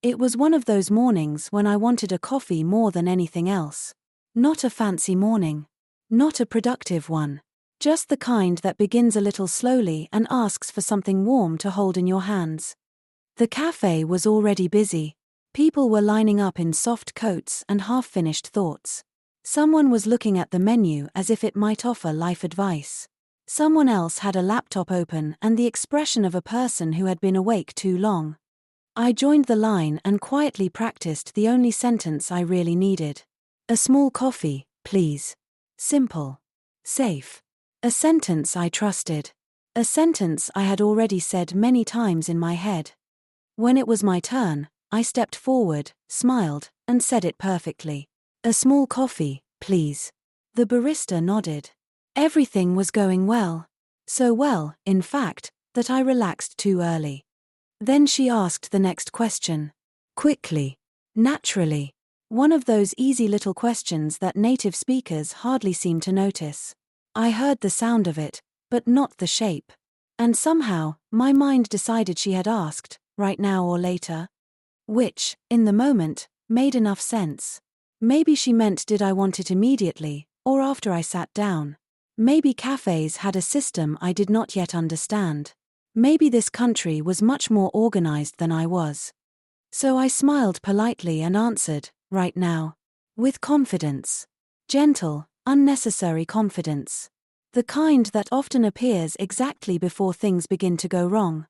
It was one of those mornings when I wanted a coffee more than anything else. Not a fancy morning. Not a productive one. Just the kind that begins a little slowly and asks for something warm to hold in your hands. The cafe was already busy. People were lining up in soft coats and half-finished thoughts. Someone was looking at the menu as if it might offer life advice. Someone else had a laptop open and the expression of a person who had been awake too long. I joined the line and quietly practiced the only sentence I really needed. A small coffee, please. Simple. Safe. A sentence I trusted. A sentence I had already said many times in my head. When it was my turn, I stepped forward, smiled, and said it perfectly. A small coffee, please. The barista nodded. Everything was going well. So well, in fact, that I relaxed too early. Then she asked the next question. Quickly. Naturally. One of those easy little questions that native speakers hardly seem to notice. I heard the sound of it, but not the shape. And somehow, my mind decided she had asked, right now or later. Which, in the moment, made enough sense. Maybe she meant did I want it immediately, or after I sat down. Maybe cafes had a system I did not yet understand. Maybe this country was much more organized than I was. So I smiled politely and answered, right now. With confidence. Gentle, unnecessary confidence. The kind that often appears exactly before things begin to go wrong.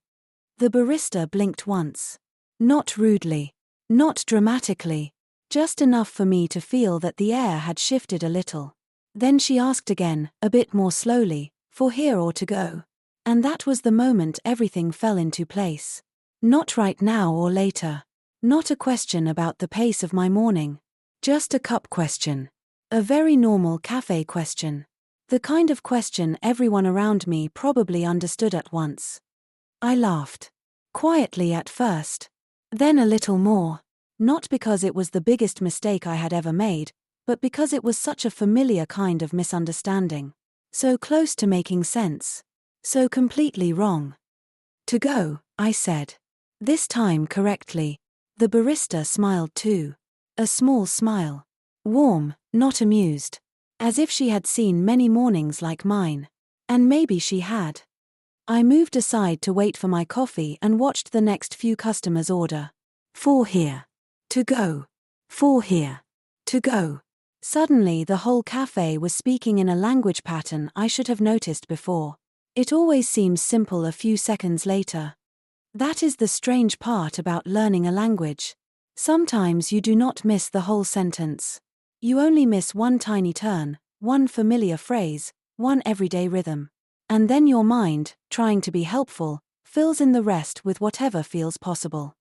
The barista blinked once. Not rudely. Not dramatically. Just enough for me to feel that the air had shifted a little. Then she asked again, a bit more slowly, for here or to go. And that was the moment everything fell into place. Not right now or later. Not a question about the pace of my morning. Just a cup question. A very normal cafe question. The kind of question everyone around me probably understood at once. I laughed. Quietly at first. Then a little more. Not because it was the biggest mistake I had ever made, but because it was such a familiar kind of misunderstanding. So close to making sense. So completely wrong. To go, I said. This time correctly. The barista smiled too. A small smile. Warm, not amused. As if she had seen many mornings like mine. And maybe she had. I moved aside to wait for my coffee and watched the next few customers order. 4 here. To go. 4 here. To go. Suddenly the whole cafe was speaking in a language pattern I should have noticed before. It always seems simple a few seconds later. That is the strange part about learning a language. Sometimes you do not miss the whole sentence. You only miss one tiny turn, one familiar phrase, one everyday rhythm. And then your mind, trying to be helpful, fills in the rest with whatever feels possible.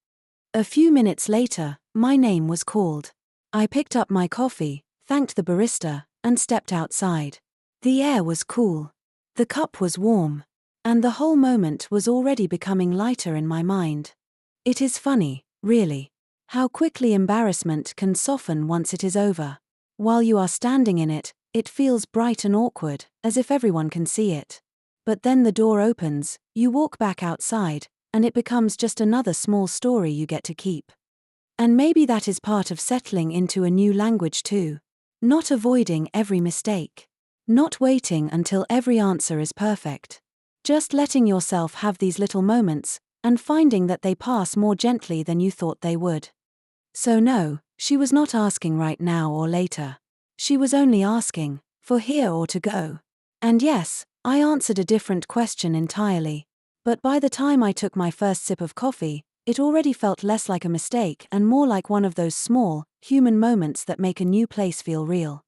A few minutes later, my name was called. I picked up my coffee, thanked the barista, and stepped outside. The air was cool. The cup was warm. And the whole moment was already becoming lighter in my mind. It is funny, really, how quickly embarrassment can soften once it is over. While you are standing in it, it feels bright and awkward, as if everyone can see it. But then the door opens, you walk back outside, and it becomes just another small story you get to keep. And maybe that is part of settling into a new language too. Not avoiding every mistake. Not waiting until every answer is perfect. Just letting yourself have these little moments, and finding that they pass more gently than you thought they would. So no, she was not asking right now or later. She was only asking, for here or to go. And yes, I answered a different question entirely. But by the time I took my first sip of coffee, it already felt less like a mistake and more like one of those small, human moments that make a new place feel real.